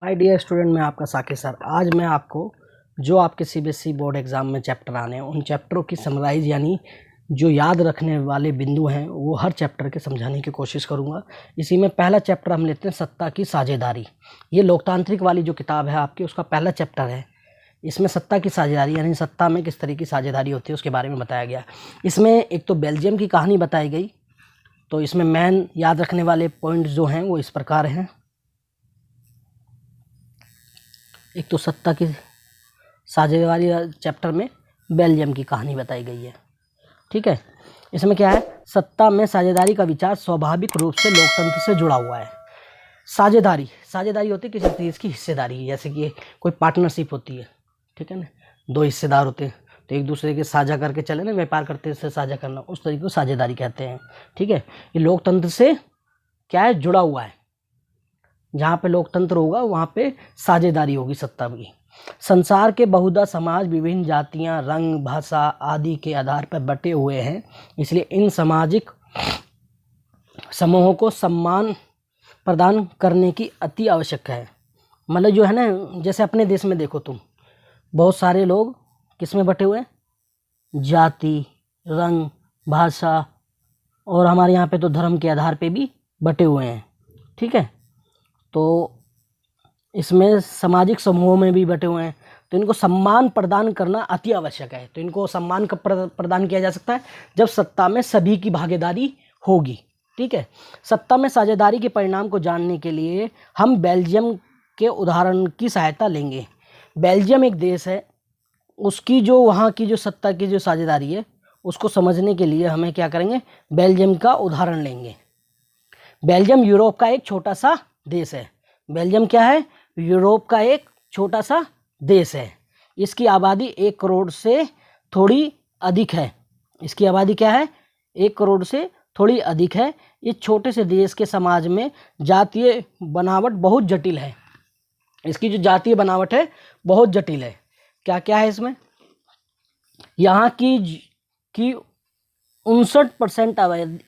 Hi dear student, मैं आपका Saqib sir. आज मैं आपको जो आपके सीबीएसई बोर्ड एग्ज़ाम में चैप्टर आने हैं उन चैप्टरों की समराइज़ यानी जो याद रखने वाले बिंदु हैं वो हर चैप्टर के समझाने की कोशिश करूंगा। इसी में पहला चैप्टर हम लेते हैं सत्ता की साझेदारी। ये लोकतांत्रिक वाली जो किताब है आपकी, उसका पहला चैप्टर है। इसमें सत्ता की साझेदारी यानी सत्ता में किस तरह की साझेदारी होती है उसके बारे में बताया गया। इसमें एक तो बेल्जियम की कहानी बताई गई। तो इसमें मेन याद रखने वाले पॉइंट्स जो हैं वो इस प्रकार हैं। एक तो सत्ता की साझेदारी चैप्टर में बेल्जियम की कहानी बताई गई है। ठीक है, इसमें क्या है, सत्ता में साझेदारी का विचार स्वाभाविक रूप से लोकतंत्र से जुड़ा हुआ है। साझेदारी साझेदारी होती है किसी चीज़ की हिस्सेदारी, जैसे कि कोई पार्टनरशिप होती है। ठीक है ना, दो हिस्सेदार होते हैं तो एक दूसरे के साझा करके चले ना, व्यापार करते हैं, इससे साझा करना, उस तरीके को साझेदारी कहते हैं। ठीक है, ये लोकतंत्र से क्या है, जुड़ा हुआ है। जहाँ पे लोकतंत्र होगा वहाँ पे साझेदारी होगी सत्ता की। संसार के बहुधा समाज विभिन्न जातियाँ, रंग, भाषा आदि के आधार पर बटे हुए हैं, इसलिए इन सामाजिक समूहों को सम्मान प्रदान करने की अति आवश्यक है। मतलब जो है ना, जैसे अपने देश में देखो तुम, बहुत सारे लोग किस में बटे हुए हैं, जाति, रंग, भाषा और हमारे यहाँ पे तो धर्म के आधार पे भी बटे हुए हैं। ठीक है, तो इसमें सामाजिक समूहों में भी बटे हुए हैं, तो इनको सम्मान प्रदान करना अति आवश्यक है। तो इनको सम्मान कब प्रदान किया जा सकता है, जब सत्ता में सभी की भागीदारी होगी। ठीक है, सत्ता में साझेदारी के परिणाम को जानने के लिए हम बेल्जियम के उदाहरण की सहायता लेंगे। बेल्जियम एक देश है, उसकी जो वहाँ की जो सत्ता की जो साझेदारी है उसको समझने के लिए हमें क्या करेंगे, बेल्जियम का उदाहरण लेंगे। बेल्जियम यूरोप का एक छोटा सा देश है। बेल्जियम क्या है, यूरोप का एक छोटा सा देश है। इसकी आबादी 1 करोड़ से थोड़ी अधिक है। इसकी आबादी क्या है, 1 करोड़ से थोड़ी अधिक है। इस छोटे से देश के समाज में जातीय बनावट बहुत जटिल है। इसकी जो जातीय बनावट है बहुत जटिल है। क्या क्या है इसमें, यहाँ की 59%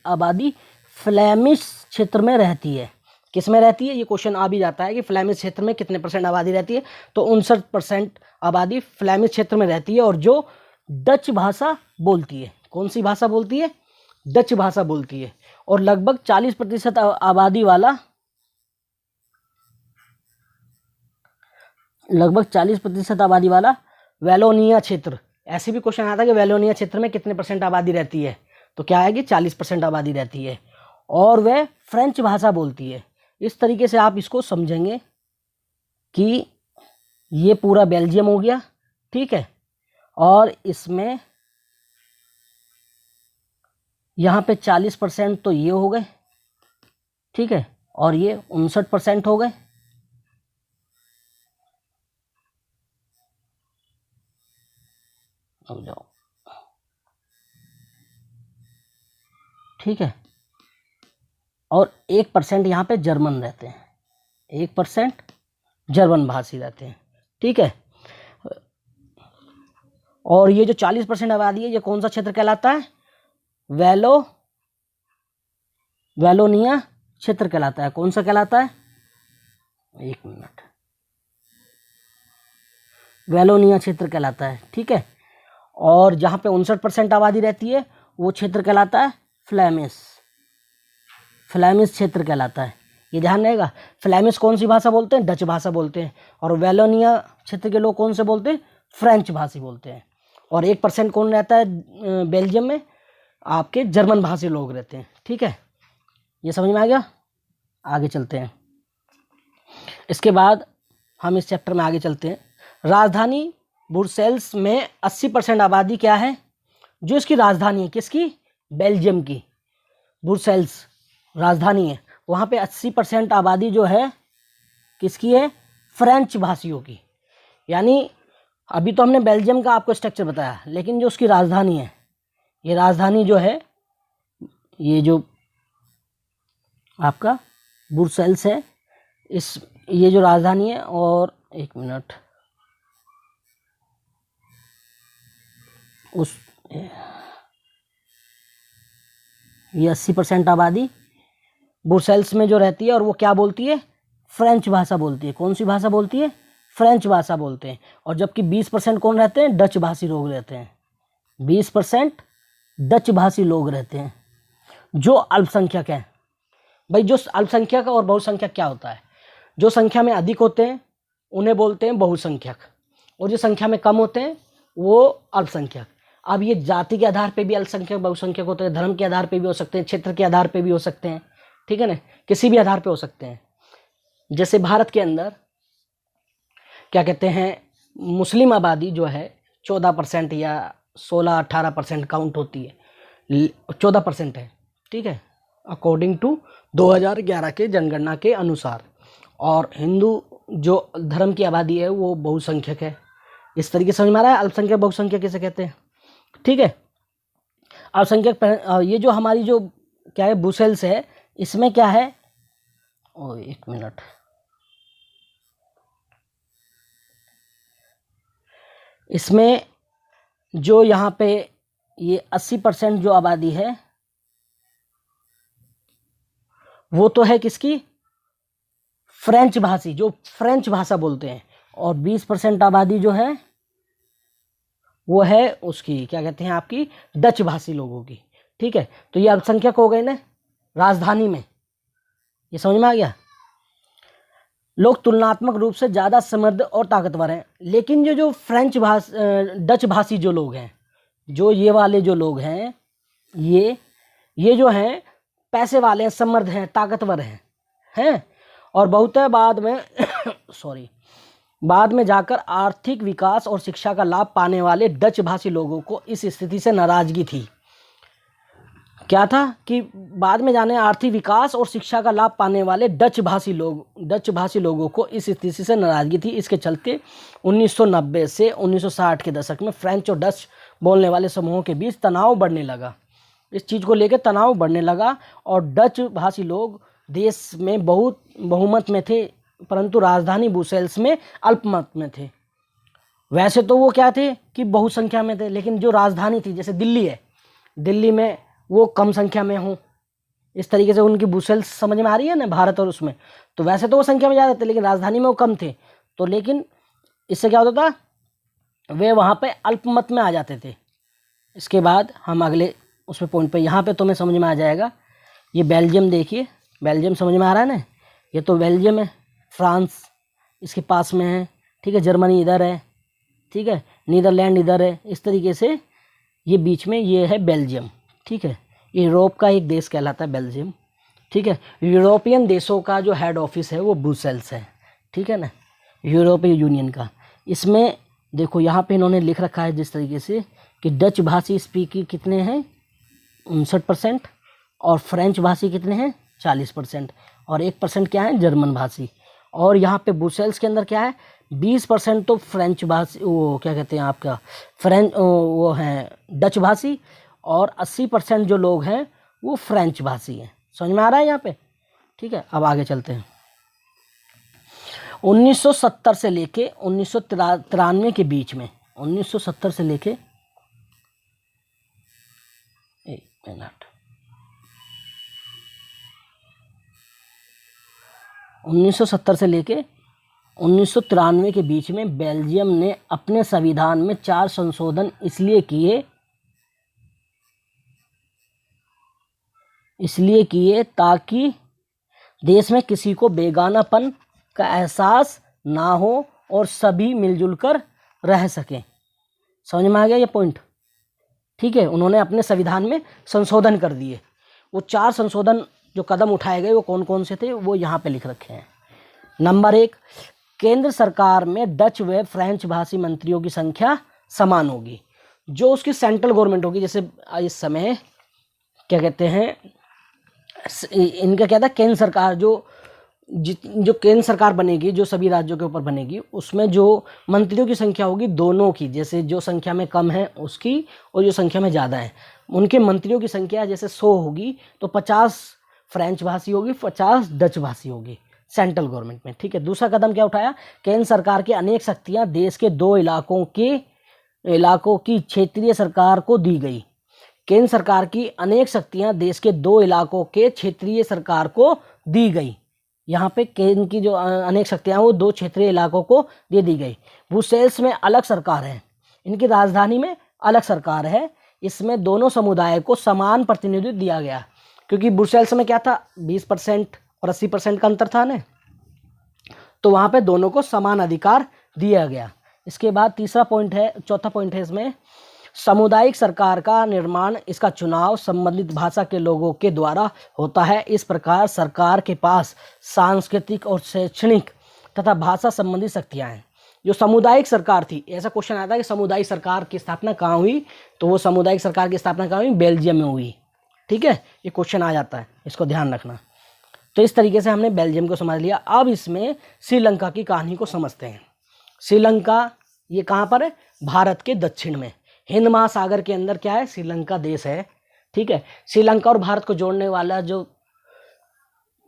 आबादी फ्लैमिश क्षेत्र में रहती है। किस में रहती है, ये क्वेश्चन आ भी जाता है कि फ्लैमिश क्षेत्र में कितने परसेंट आबादी रहती है, तो 59% आबादी फ्लैमिश क्षेत्र में रहती है और जो डच भाषा बोलती है। कौन सी भाषा बोलती है, डच भाषा बोलती है। और लगभग 40% आबादी वाला, लगभग 40% आबादी वाला वैलोनिया क्षेत्र। ऐसे भी क्वेश्चन आता है कि वैलोनिया क्षेत्र में कितने परसेंट आबादी रहती है, तो क्या है कि 40% आबादी रहती है और वह फ्रेंच भाषा बोलती है। इस तरीके से आप इसको समझेंगे कि ये पूरा बेल्जियम हो गया। ठीक है, और इसमें यहाँ पे 40% तो ये हो गए। ठीक है, और ये 59% हो गए। अब जाओ, ठीक है, और 1% यहाँ पे जर्मन रहते हैं, 1% जर्मन भाषी रहते हैं। ठीक है, और ये जो 40% आबादी है ये कौन सा क्षेत्र कहलाता है, वैलोनिया क्षेत्र कहलाता है। कौन सा कहलाता है, एक मिनट, वैलोनिया क्षेत्र कहलाता है। ठीक है, और जहाँ पे 59% आबादी रहती है वो क्षेत्र कहलाता है फ्लैमिश क्षेत्र कहलाता है। ये ध्यान रहेगा। फ्लैमिश कौन सी भाषा बोलते हैं, डच भाषा बोलते हैं। और वैलोनिया क्षेत्र के लोग कौन से बोलते हैं, फ्रेंच भाषी बोलते हैं। और 1% कौन रहता है बेल्जियम में, आपके जर्मन भाषी लोग रहते हैं। ठीक है, ये समझ में आ गया। आगे चलते हैं, इसके बाद हम इस चैप्टर में आगे चलते हैं। राजधानी ब्रुसेल्स में 80% आबादी क्या है, जो इसकी राजधानी है, किसकी, बेल्जियम की। ब्रुसेल्स राजधानी है, वहाँ पे 80% आबादी जो है किसकी है, फ्रेंच भाषियों की। यानी अभी तो हमने बेल्जियम का आपको स्ट्रक्चर बताया, लेकिन जो उसकी राजधानी है, ये राजधानी जो है, ये जो आपका ब्रुसेल्स है, ये जो राजधानी है, और एक मिनट, ये 80% आबादी ब्रुसेल्स में जो रहती है और वो क्या बोलती है, फ्रेंच भाषा बोलती है। कौन सी भाषा बोलती है? फ्रेंच भाषा बोलते हैं। और जबकि 20% कौन रहते हैं? डच भाषी लोग रहते हैं। 20% डच भाषी लोग रहते हैं जो अल्पसंख्यक हैं। भाई जो अल्पसंख्यक और बहुसंख्यक क्या होता है? जो संख्या में अधिक होते हैं उन्हें बोलते हैं बहुसंख्यक, और जो संख्या में कम होते हैं वो अल्पसंख्यक। अब ये जाति के आधार पे भी अल्पसंख्यक बहुसंख्यक होते हैं, धर्म के आधार पे भी हो सकते हैं, क्षेत्र के आधार पे भी हो सकते हैं, ठीक है ना, किसी भी आधार पे हो सकते हैं। जैसे भारत के अंदर क्या कहते हैं, मुस्लिम आबादी जो है 14% या 16-18% काउंट होती है, 14% है, ठीक है, अकॉर्डिंग टू 2011 के जनगणना के अनुसार। और हिंदू जो धर्म की आबादी है वो बहुसंख्यक है। इस तरीके से समझ में आ रहा है अल्पसंख्यक बहुसंख्यक किसे कहते हैं, ठीक है। अल्पसंख्यक ये जो हमारी जो क्या है ब्रुसेल्स है, इसमें क्या है, एक मिनट, इसमें जो यहाँ पे ये 80% जो आबादी है वो तो है किसकी? फ्रेंच भाषी, जो फ्रेंच भाषा बोलते हैं। और 20% आबादी जो है वो है उसकी क्या कहते हैं, आपकी डच भाषी लोगों की, ठीक है। तो ये अल्पसंख्यक हो गए ना राजधानी में, ये समझ में आ गया। लोग तुलनात्मक रूप से ज़्यादा समृद्ध और ताकतवर हैं, लेकिन जो फ्रेंच डच भाषी जो लोग हैं, जो ये वाले जो लोग हैं, ये जो हैं पैसे वाले हैं, समृद्ध हैं, ताकतवर हैं और बहुत है बाद में बाद में जाकर आर्थिक विकास और शिक्षा का लाभ पाने वाले डच भाषी लोगों को इस स्थिति से नाराजगी थी। क्या था कि बाद में जाने आर्थिक विकास और शिक्षा का लाभ पाने वाले डच भाषी लोगों को इस स्थिति से नाराजगी थी। इसके चलते 1990 से 1960 के दशक में फ्रेंच और डच बोलने वाले समूहों के बीच तनाव बढ़ने लगा। इस चीज़ को लेकर तनाव बढ़ने लगा और डच भाषी लोग देश में बहुमत में थे, परंतु राजधानी ब्रुसेल्स में अल्पमत में थे। वैसे तो वो क्या थे कि बहुसंख्या में थे, लेकिन जो राजधानी थी जैसे दिल्ली है, दिल्ली में वो कम संख्या में हों, इस तरीके से उनकी ब्रुसेल्स समझ में आ रही है ना भारत और उसमें। तो वैसे तो वो संख्या में ज़्यादा थे लेकिन राजधानी में वो कम थे, तो लेकिन इससे क्या होता था, वे वहाँ पे अल्पमत में आ जाते थे। इसके बाद हम अगले उसमें पॉइंट पे, यहाँ पे तुम्हें समझ में आ जाएगा। ये बेल्जियम देखिए, बेल्जियम समझ में आ रहा है ना, ये तो बेल्जियम है, फ्रांस इसके पास में है, ठीक है, जर्मनी इधर है, ठीक है, नीदरलैंड इधर है। इस तरीके से ये बीच में ये है बेल्जियम, ठीक है। यूरोप का एक देश कहलाता है बेल्जियम, ठीक है। यूरोपियन देशों का जो हेड ऑफिस है वो ब्रुसेल्स है, ठीक है ना, यूरोपीय यूनियन का। इसमें देखो यहाँ पे इन्होंने लिख रखा है जिस तरीके से कि डच भाषी स्पीकर कितने हैं 59% और फ्रेंच भाषी कितने हैं 40% और 1% क्या है जर्मन भाषी। और यहाँ पे ब्रुसेल्स के अंदर क्या है 20% तो फ्रेंच भाषी, वो क्या कहते हैं आपका वो हैं डच भाषी, और 80% जो लोग हैं वो फ्रेंच भाषी हैं। समझ में आ रहा है यहाँ पे, ठीक है। अब आगे चलते हैं। 1970 से लेके 1993 के बीच में, 1970 से लेके 1970 से लेके 1993 के बीच में बेल्जियम ने अपने संविधान में 4 संशोधन इसलिए किए ताकि देश में किसी को बेगानापन का एहसास ना हो और सभी मिलजुल कर रह सकें। समझ में आ गया ये पॉइंट, ठीक है। उन्होंने अपने संविधान में संशोधन कर दिए। वो 4 संशोधन जो कदम उठाए गए वो कौन कौन से थे वो यहाँ पे लिख रखे हैं। नंबर 1, केंद्र सरकार में डच व फ्रेंच भाषी मंत्रियों की संख्या समान होगी। जो उसकी सेंट्रल गवर्नमेंट होगी, जैसे इस समय क्या कहते हैं इनका क्या था, केंद्र सरकार जो केंद्र सरकार बनेगी, जो सभी राज्यों के ऊपर बनेगी, उसमें जो मंत्रियों की संख्या होगी दोनों की, जैसे जो संख्या में कम है उसकी और जो संख्या में ज़्यादा है उनके मंत्रियों की संख्या जैसे 100 होगी तो 50 फ्रेंच भाषी होगी, 50 डच भाषी होगी सेंट्रल गवर्नमेंट में, ठीक है। दूसरा कदम क्या उठाया, केंद्र सरकार की अनेक शक्तियाँ देश के 2 इलाकों की क्षेत्रीय सरकार को दी गई। केंद्र सरकार की अनेक शक्तियाँ देश के 2 इलाकों के क्षेत्रीय सरकार को दी गई। यहाँ पे केंद्र की जो अनेक शक्तियाँ वो 2 क्षेत्रीय इलाकों को दे दी गई। ब्रुसेल्स में अलग सरकार है, इनकी राजधानी में अलग सरकार है। इसमें दोनों समुदाय को समान प्रतिनिधित्व दिया गया, क्योंकि ब्रुसेल्स में क्या था 20% और 80% का अंतर था ना, तो वहाँ पे दोनों को समान अधिकार दिया गया। इसके बाद चौथा पॉइंट है इसमें, सामुदायिक सरकार का निर्माण, इसका चुनाव संबंधित भाषा के लोगों के द्वारा होता है। इस प्रकार सरकार के पास सांस्कृतिक और शैक्षणिक तथा भाषा संबंधी शक्तियाँ हैं। जो सामुदायिक सरकार थी, ऐसा क्वेश्चन आता है कि सामुदायिक सरकार की स्थापना कहाँ हुई, तो वो सामुदायिक सरकार की स्थापना कहाँ हुई, बेल्जियम में हुई। ठीक है, ये क्वेश्चन आ जाता है, इसको ध्यान रखना। तो इस तरीके से हमने बेल्जियम को समझ लिया। अब इसमें श्रीलंका की कहानी को समझते हैं। श्रीलंका ये कहाँ पर है, भारत के दक्षिण में, हिंद महासागर के अंदर क्या है, श्रीलंका देश है। ठीक है, श्रीलंका और भारत को जोड़ने वाला जो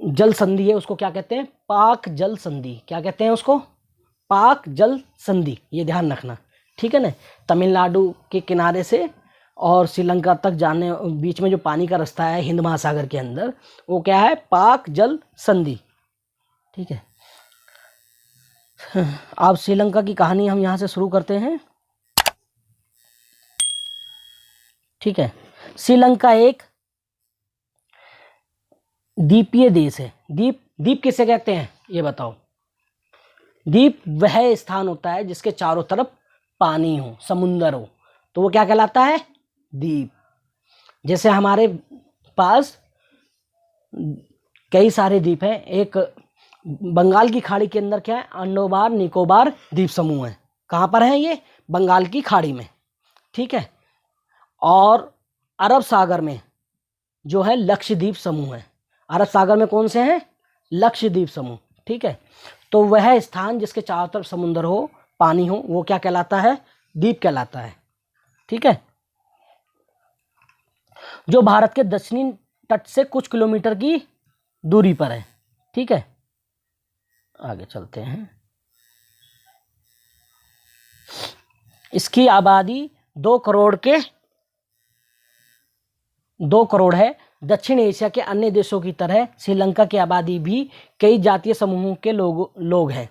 जल संधि है उसको क्या कहते हैं, पाक जल संधि। क्या कहते हैं उसको, पाक जल संधि, ये ध्यान रखना। ठीक है ना, तमिलनाडु के किनारे से और श्रीलंका तक जाने बीच में जो पानी का रास्ता है हिंद महासागर के अंदर, वो क्या है, पाक जल संधि। ठीक है, अब श्रीलंका की कहानी हम यहाँ से शुरू करते हैं। ठीक है, श्रीलंका एक द्वीपीय देश है। द्वीप किसे कहते हैं ये बताओ। द्वीप वह स्थान होता है जिसके चारों तरफ पानी हो, समुंदर हो, तो वो क्या कहलाता है, द्वीप। जैसे हमारे पास कई सारे द्वीप हैं, एक बंगाल की खाड़ी के अंदर क्या है, अंडमान निकोबार द्वीप समूह है। कहाँ पर है ये, बंगाल की खाड़ी में। ठीक है, और अरब सागर में जो है लक्षद्वीप समूह है। अरब सागर में कौन से हैं, लक्षद्वीप समूह। ठीक है, तो वह स्थान जिसके चारों तरफ समुद्र हो, पानी हो, वो क्या कहलाता है, द्वीप कहलाता है। ठीक है, जो भारत के दक्षिणी तट से कुछ किलोमीटर की दूरी पर है। ठीक है, आगे चलते हैं। इसकी आबादी 2 करोड़ है। दक्षिण एशिया के अन्य देशों की तरह श्रीलंका की आबादी भी कई जातीय समूहों के लोग हैं।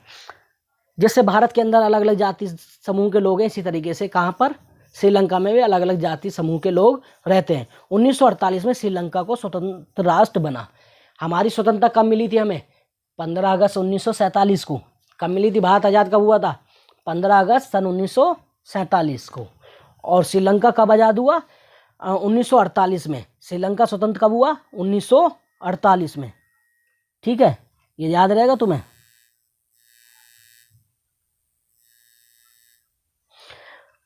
जैसे भारत के अंदर अलग अलग जाति समूह के लोग हैं, इसी तरीके से कहाँ पर, श्रीलंका में भी अलग अलग जाति समूह के लोग रहते हैं। 1948 में श्रीलंका को स्वतंत्र राष्ट्र बना। हमारी स्वतंत्रता कब मिली थी हमें, 15 अगस्त 1947 को। कब मिली थी, भारत आज़ाद कब हुआ था, 15 अगस्त सन 1947 को। और श्रीलंका कब आज़ाद हुआ, 1948 में। श्रीलंका स्वतंत्र कब हुआ, 1948 में। ठीक है, ये याद रहेगा तुम्हें।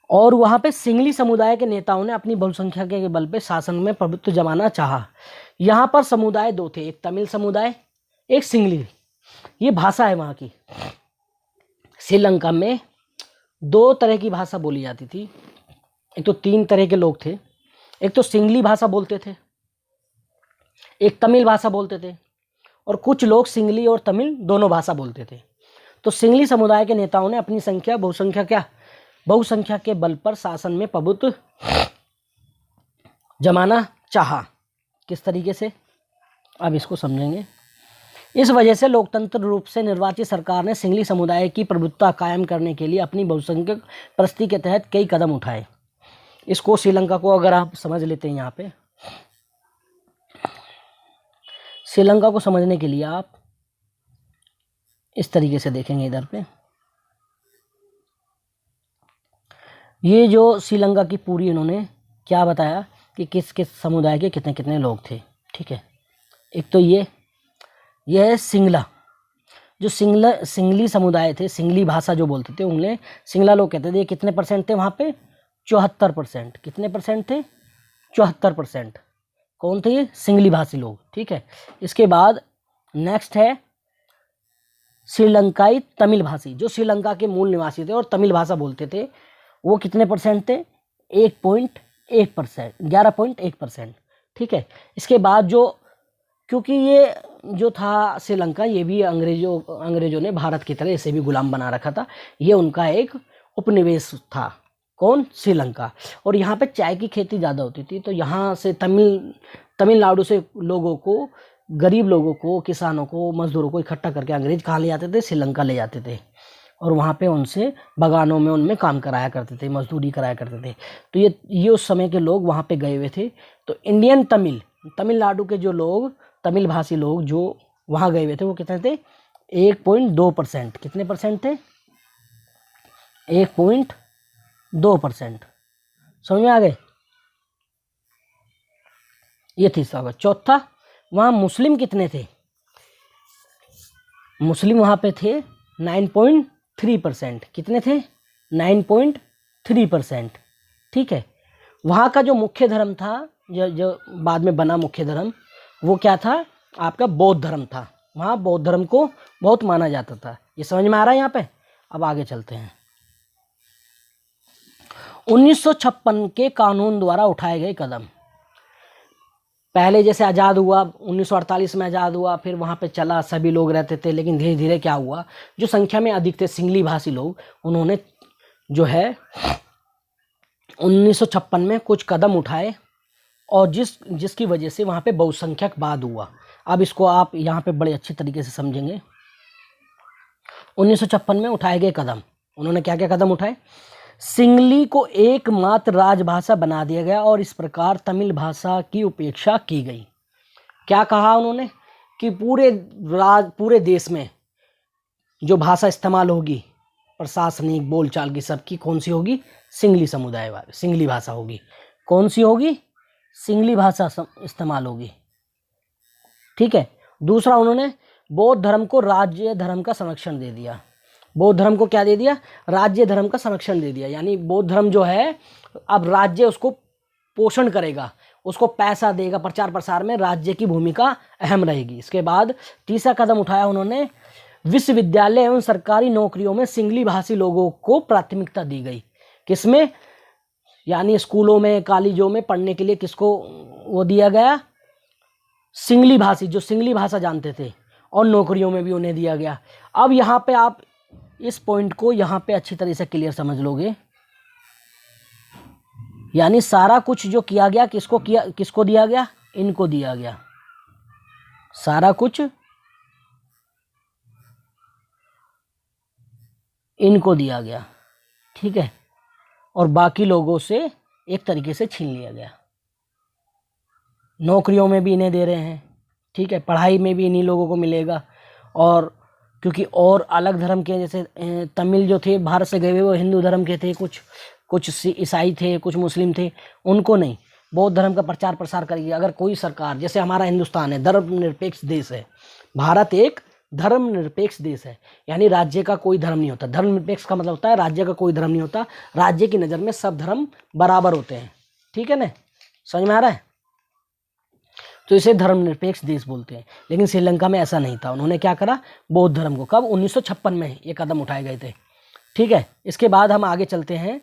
और वहाँ पे सिंगली समुदाय के नेताओं ने अपनी बहुसंख्या के बल पे शासन में प्रभुत्व जमाना चाहा। यहाँ पर समुदाय 2 थे, एक तमिल समुदाय, एक सिंगली। ये भाषा है वहाँ की। श्रीलंका में 2 तरह की भाषा बोली जाती थी। एक तो 3 तरह के लोग थे, एक तो सिंगली भाषा बोलते थे, एक तमिल भाषा बोलते थे, और कुछ लोग सिंगली और तमिल दोनों भाषा बोलते थे। तो सिंगली समुदाय के नेताओं ने अपनी बहुसंख्या के बल पर शासन में प्रभुत्व जमाना चाहा। किस तरीके से, अब इसको समझेंगे। इस वजह से लोकतंत्र रूप से निर्वाचित सरकार ने सिंगली समुदाय की प्रभुत्वता कायम करने के लिए अपनी बहुसंख्यक परिस्थिति के तहत कई कदम उठाए। इसको श्रीलंका को अगर आप समझ लेते हैं, यहाँ पे श्रीलंका को समझने के लिए आप इस तरीके से देखेंगे। इधर पे ये जो श्रीलंका की पूरी इन्होंने क्या बताया कि किस किस समुदाय के कितने कितने लोग थे। ठीक है, एक तो ये है सिंगला, जो सिंगली समुदाय थे, सिंगली भाषा जो बोलते थे उन्हें सिंगला लोग कहते थे। ये कितने परसेंट थे वहाँ पे, 74%। कितने परसेंट थे, 74%। कौन थे ये, सिंगली भाषी लोग। ठीक है, इसके बाद नेक्स्ट है श्रीलंकाई तमिल भाषी, जो श्रीलंका के मूल निवासी थे और तमिल भाषा बोलते थे। वो कितने परसेंट थे, 1.1%, 11.1%। ठीक है, इसके बाद जो, क्योंकि ये जो था श्रीलंका, ये भी अंग्रेजों ने भारत की तरह इसे भी गुलाम बना रखा था। ये उनका एक उपनिवेश था। कौन, श्रीलंका। और यहाँ पे चाय की खेती ज़्यादा होती थी, तो यहाँ से तमिलनाडु से लोगों को गरीब लोगों को, किसानों को, मजदूरों को इकट्ठा करके अंग्रेज कहाँ ले जाते थे? श्रीलंका ले जाते थे और वहाँ पे उनसे बगानों में उनमें काम कराया करते थे, मजदूरी कराया करते थे। तो ये उस समय के लोग वहाँ पे गए हुए थे। तो इंडियन तमिलनाडु के जो लोग, तमिल भाषी लोग जो वहाँ गए हुए थे, वो कितने थे? 1.2%। कितने परसेंट थे? 1.2%। समझ में आ गए? ये तीसरा होगा। चौथा, वहाँ मुस्लिम कितने थे? मुस्लिम वहाँ पे थे 9.3%। कितने थे? 9.3%। ठीक है। वहाँ का जो मुख्य धर्म था, जो बाद में बना मुख्य धर्म, वो क्या था? आपका बौद्ध धर्म था। वहाँ बौद्ध धर्म को बहुत माना जाता था। ये समझ में आ रहा है यहाँ पे? अब आगे चलते हैं। 1956 के कानून द्वारा उठाए गए कदम। पहले जैसे आज़ाद हुआ, 1948 में आज़ाद हुआ, फिर वहाँ पे चला, सभी लोग रहते थे, लेकिन धीरे धीरे क्या हुआ, जो संख्या में अधिक थे सिंगली भाषी लोग, उन्होंने जो है 1956 में कुछ कदम उठाए और जिसकी वजह से वहाँ पे बहुसंख्यकवाद हुआ। अब इसको आप यहाँ पे बड़े अच्छे तरीके से समझेंगे। 1956 में उठाए गए कदम, उन्होंने क्या क्या कदम उठाए? सिंगली को एकमात्र राजभाषा बना दिया गया और इस प्रकार तमिल भाषा की उपेक्षा की गई। क्या कहा उन्होंने? कि पूरे देश में जो भाषा इस्तेमाल होगी, प्रशासनिक बोलचाल की, सबकी कौन सी होगी? सिंगली समुदाय वाली, सिंगली भाषा होगी। कौन सी होगी? सिंगली भाषा इस्तेमाल होगी। ठीक है। दूसरा, उन्होंने बौद्ध धर्म को राज्य धर्म का संरक्षण दे दिया। बौद्ध धर्म को क्या दे दिया? राज्य धर्म का संरक्षण दे दिया। यानी बौद्ध धर्म जो है, अब राज्य उसको पोषण करेगा, उसको पैसा देगा, प्रचार प्रसार में राज्य की भूमिका अहम रहेगी। इसके बाद तीसरा कदम उठाया उन्होंने, विश्वविद्यालय एवं सरकारी नौकरियों में सिंगली भाषी लोगों को प्राथमिकता दी गई। किसमें? यानी स्कूलों में, कॉलेजों में पढ़ने के लिए किसको वो दिया गया? सिंगली भाषी, जो सिंगली भाषा जानते थे, और नौकरियों में भी उन्हें दिया गया। अब यहाँ पे आप इस पॉइंट को यहाँ पे अच्छी तरह से क्लियर समझ लोगे। यानी सारा कुछ जो किया गया, किसको दिया गया? इनको दिया गया। सारा कुछ इनको दिया गया। ठीक है। और बाकी लोगों से एक तरीके से छीन लिया गया। नौकरियों में भी इन्हें दे रहे हैं। ठीक है। पढ़ाई में भी इन्हीं लोगों को मिलेगा। और क्योंकि और अलग धर्म के, जैसे तमिल जो थे भारत से गए हुए, वो हिंदू धर्म के थे, कुछ ईसाई थे, कुछ मुस्लिम थे, उनको नहीं, बौद्ध धर्म का प्रचार प्रसार करेगी। अगर कोई सरकार, जैसे हमारा हिंदुस्तान है, धर्मनिरपेक्ष देश है, भारत एक धर्मनिरपेक्ष देश है, यानी राज्य का कोई धर्म नहीं होता। धर्मनिरपेक्ष का मतलब होता है राज्य का कोई धर्म नहीं होता। राज्य की नज़र में सब धर्म बराबर होते हैं। ठीक है ना? समझ में आ रहा है? तो इसे धर्मनिरपेक्ष देश बोलते हैं। लेकिन श्रीलंका में ऐसा नहीं था। उन्होंने क्या करा? बौद्ध धर्म को, कब? 1956 में ये कदम उठाए गए थे। ठीक है। इसके बाद हम आगे चलते हैं।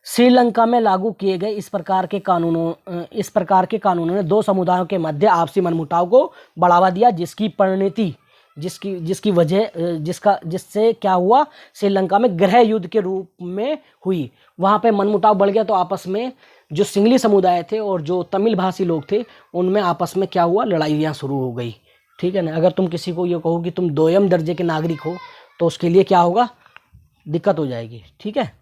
श्रीलंका में लागू किए गए इस प्रकार के कानूनों ने दो समुदायों के मध्य आपसी मनमुटाव को बढ़ावा दिया, जिसकी परिणति जिससे क्या हुआ? श्रीलंका में गृह युद्ध के रूप में हुई। वहाँ पे मनमुटाव बढ़ गया, तो आपस में जो सिंगली समुदाय थे और जो तमिल भाषी लोग थे, उनमें आपस में क्या हुआ? लड़ाइयाँ शुरू हो गई। ठीक है ना? अगर तुम किसी को ये कहो कि तुम दोयम दर्जे के नागरिक हो, तो उसके लिए क्या होगा? दिक्कत हो जाएगी। ठीक है।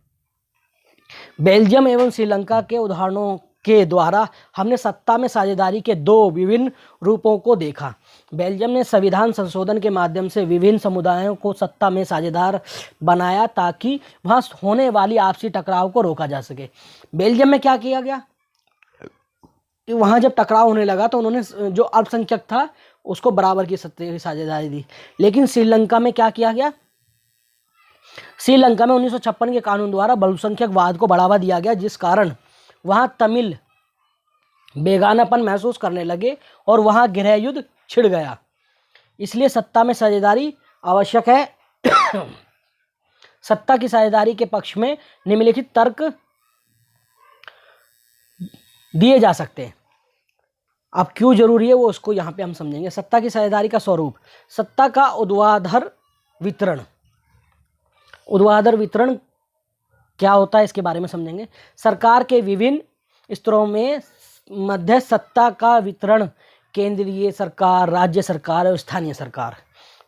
बेल्जियम एवं श्रीलंका के उदाहरणों के द्वारा हमने सत्ता में साझेदारी के दो विभिन्न रूपों को देखा। बेल्जियम ने संविधान संशोधन के माध्यम से विभिन्न समुदायों को सत्ता में साझेदार बनाया, ताकि वहां होने वाली आपसी टकराव को रोका जा सके। बेल्जियम में क्या किया गया? वहां जब टकराव होने लगा, तो उन्होंने जो अल्पसंख्यक था उसको बराबर की सत्ता की साझेदारी दी। लेकिन श्रीलंका में क्या किया गया? श्रीलंका में 1956 के कानून द्वारा बहुसंख्यकवाद को बढ़ावा दिया गया, जिस कारण वहां तमिल बेगानापन महसूस करने लगे और वहां गृह युद्ध छिड़ गया। इसलिए सत्ता में साझेदारी आवश्यक है। सत्ता की साझेदारी के पक्ष में निम्नलिखित तर्क दिए जा सकते हैं। अब क्यों जरूरी है वो उसको यहाँ पे हम समझेंगे। सत्ता की साझेदारी का स्वरूप, सत्ता का ऊर्ध्वाधर वितरण। ऊर्ध्वाधर वितरण क्या होता है, इसके बारे में समझेंगे। सरकार के विभिन्न स्तरों में मध्य सत्ता का वितरण केंद्रीय सरकार, राज्य सरकार और स्थानीय सरकार,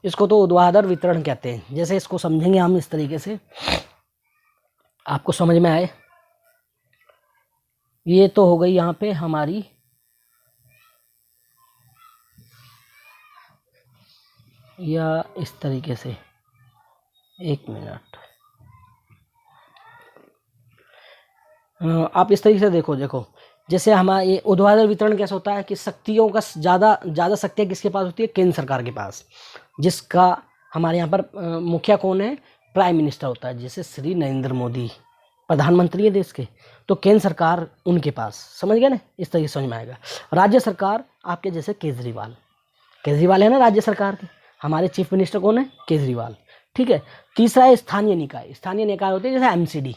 इसको तो ऊर्ध्वाधर वितरण कहते हैं। जैसे इसको समझेंगे हम इस तरीके से, आपको समझ में आए। ये तो हो गई यहाँ पे हमारी या इस तरीके से, एक मिनट, आप इस तरीके से देखो जैसे हमारा ये ऊर्ध्वाधर वितरण कैसे होता है कि शक्तियों का ज़्यादा शक्तियाँ किसके पास होती है? केंद्र सरकार के पास, जिसका हमारे यहाँ पर मुखिया कौन है? प्राइम मिनिस्टर होता है। जैसे श्री नरेंद्र मोदी प्रधानमंत्री है देश के, तो केंद्र सरकार उनके पास, समझ गए ना? इस तरीके से समझ में आएगा। राज्य सरकार आपके जैसे केजरीवाल है ना राज्य सरकार के, हमारे चीफ मिनिस्टर कौन है? केजरीवाल, ठीक है। तीसरा है स्थानीय निकाय होते हैं जैसे एमसीडी,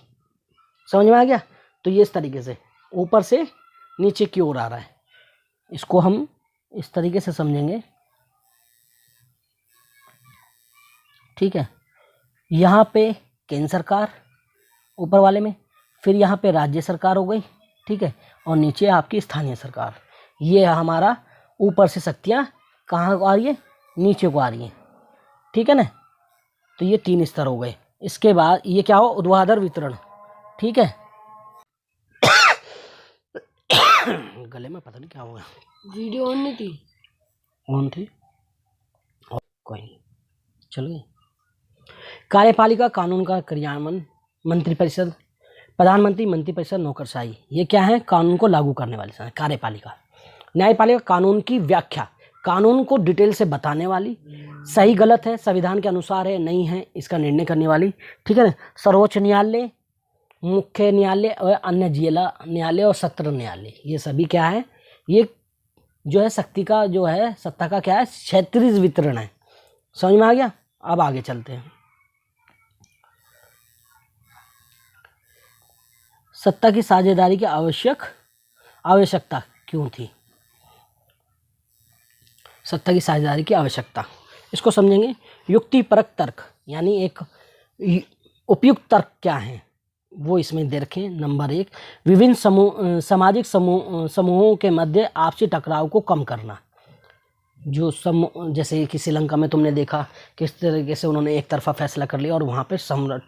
समझ में आ गया? तो ये इस तरीके से ऊपर से नीचे की ओर आ रहा है, इसको हम इस तरीके से समझेंगे, ठीक है। यहाँ पे केंद्र सरकार ऊपर वाले में, फिर यहाँ पे राज्य सरकार हो गई, ठीक है, और नीचे आपकी स्थानीय सरकार। ये हमारा ऊपर से शक्तियाँ कहाँ को आ रही है? नीचे को आ रही हैं, ठीक है ना? तो ये 3 स्तर हो गए। इसके बाद ये क्या हो? ऊर्ध्वाधर वितरण, ठीक है। गले में पता नहीं क्या हुआ, वीडियो ऑन नहीं थी, ऑन थी, कोई नहीं, चल गई। कार्यपालिका कानून का क्रियान्वयन, मंत्रिपरिषद, प्रधानमंत्री, मंत्रिपरिषद, नौकरशाही, ये क्या है? कानून को लागू करने वाली कार्यपालिका। न्यायपालिका कानून की व्याख्या, कानून को डिटेल से बताने वाली, सही गलत है, संविधान के अनुसार है नहीं है, इसका निर्णय करने वाली, ठीक है ना। सर्वोच्च न्यायालय, मुख्य न्यायालय और अन्य जिला न्यायालय और सत्र न्यायालय, ये सभी क्या है? ये जो है शक्ति का जो है सत्ता का क्या है? क्षेत्रीय वितरण है। समझ में आ गया? अब आगे चलते हैं। सत्ता की साझेदारी की आवश्यकता क्यों थी? सत्ता की साझेदारी की आवश्यकता, इसको समझेंगे। युक्तिपरक तर्क, यानी एक उपयुक्त तर्क क्या है वो इसमें देखें। नंबर 1, विभिन्न सामाजिक समूहों के मध्य आपसी टकराव को कम करना। जो जैसे कि श्रीलंका में तुमने देखा किस तरीके से उन्होंने एक तरफा फैसला कर लिया और वहाँ पे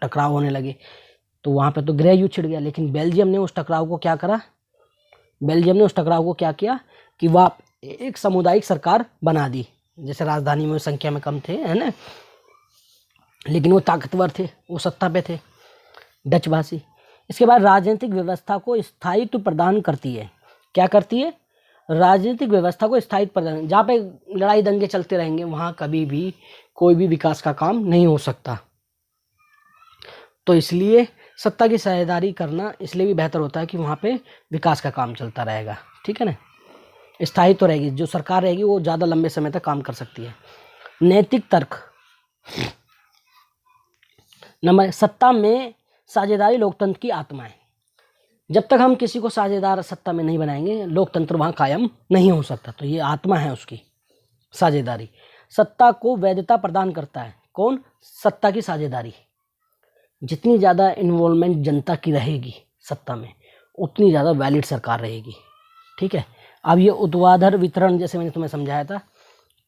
टकराव होने लगे, तो वहाँ पे तो गृह युद्ध छिड़ गया। लेकिन बेल्जियम ने उस टकराव को क्या किया कि वह एक सामुदायिक सरकार बना दी। जैसे राजधानी में संख्या में कम थे, है ना, लेकिन वो ताकतवर थे, वो सत्ता पे थे, डच भाषी। इसके बाद राजनीतिक व्यवस्था को स्थायित्व प्रदान करती है। क्या करती है? राजनीतिक व्यवस्था को स्थायित्व प्रदान। जहाँ पे लड़ाई दंगे चलते रहेंगे वहाँ कभी भी कोई भी विकास का काम नहीं हो सकता। तो इसलिए सत्ता की साझेदारी करना इसलिए भी बेहतर होता है कि वहाँ पे विकास का काम चलता रहेगा, ठीक है ना। स्थायित्व तो रहेगी, जो सरकार रहेगी वो ज़्यादा लंबे समय तक काम कर सकती है। नैतिक तर्क, नंबर, सत्ता में साझेदारी लोकतंत्र की आत्मा है। जब तक हम किसी को साझेदार सत्ता में नहीं बनाएंगे, लोकतंत्र वहाँ कायम नहीं हो सकता। तो ये आत्मा है उसकी, साझेदारी। सत्ता को वैधता प्रदान करता है। कौन? सत्ता की साझेदारी। जितनी ज़्यादा इन्वॉल्वमेंट जनता की रहेगी सत्ता में, उतनी ज़्यादा वैलिड सरकार रहेगी, ठीक है। अब ये ऊर्ध्वाधर वितरण जैसे मैंने तुम्हें समझाया था,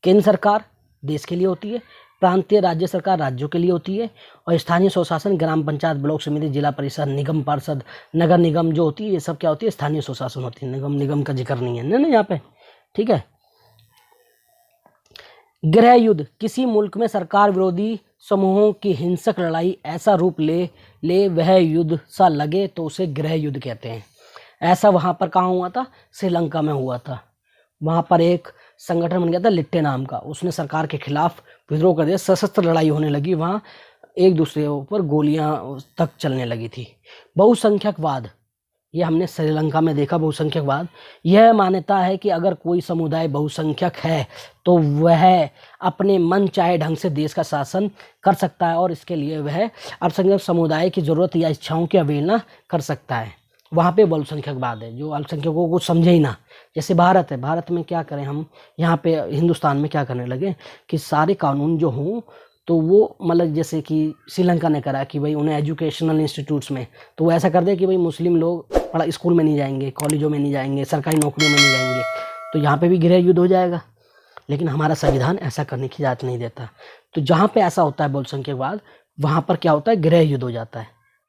केंद्र सरकार देश के लिए होती है, प्रांतीय राज्य सरकार राज्यों के लिए होती है, और स्थानीय स्वशासन, ग्राम पंचायत, ब्लॉक समिति, जिला परिषद, निगम पार्षद, नगर निगम जो होती है, ये सब क्या होती है? स्थानीय स्वशासन होती है। निगम का जिक्र नहीं है ना यहाँ पे, ठीक है। गृह युद्ध, किसी मुल्क में सरकार विरोधी समूहों की हिंसक लड़ाई ऐसा रूप ले वह युद्ध सा लगे तो उसे गृह युद्ध कहते हैं। ऐसा वहाँ पर कहाँ हुआ था? श्रीलंका में हुआ था। वहाँ पर एक संगठन बन गया था लिट्टे नाम का, उसने सरकार के खिलाफ विद्रोह कर दिया, सशस्त्र लड़ाई होने लगी, वहाँ एक दूसरे के ऊपर गोलियां तक चलने लगी थी। बहुसंख्यकवाद, ये हमने श्रीलंका में देखा। बहुसंख्यकवाद, यह मान्यता है कि अगर कोई समुदाय बहुसंख्यक है तो वह अपने मन चाहे ढंग से देश का शासन कर सकता है और इसके लिए वह अल्पसंख्यक समुदाय की ज़रूरत या इच्छाओं की अवहेलना कर सकता है। वहाँ पे बहुसंख्यकवाद है, जो अल्पसंख्यकों को समझे ही ना। जैसे भारत है, भारत में क्या करें हम, यहाँ पे हिंदुस्तान में क्या करने लगे कि सारे कानून जो हों तो वो मतलब जैसे कि श्रीलंका ने करा कि भाई उन्हें एजुकेशनल इंस्टीट्यूट्स में तो वो ऐसा कर दे कि भाई मुस्लिम लोग पढ़ा स्कूल में नहीं जाएंगे, कॉलेजों में नहीं जाएंगे, सरकारी नौकरियों में नहीं जाएंगे। तो तो यहाँ पे भी गृह युद्ध हो जाएगा, लेकिन हमारा संविधान ऐसा करने की इजाज़त नहीं देता। तो जहाँ पे ऐसा होता है बहुल्य बहुसंख्यकवाद, वहाँ पर क्या होता है, गृह युद्ध हो जाता है।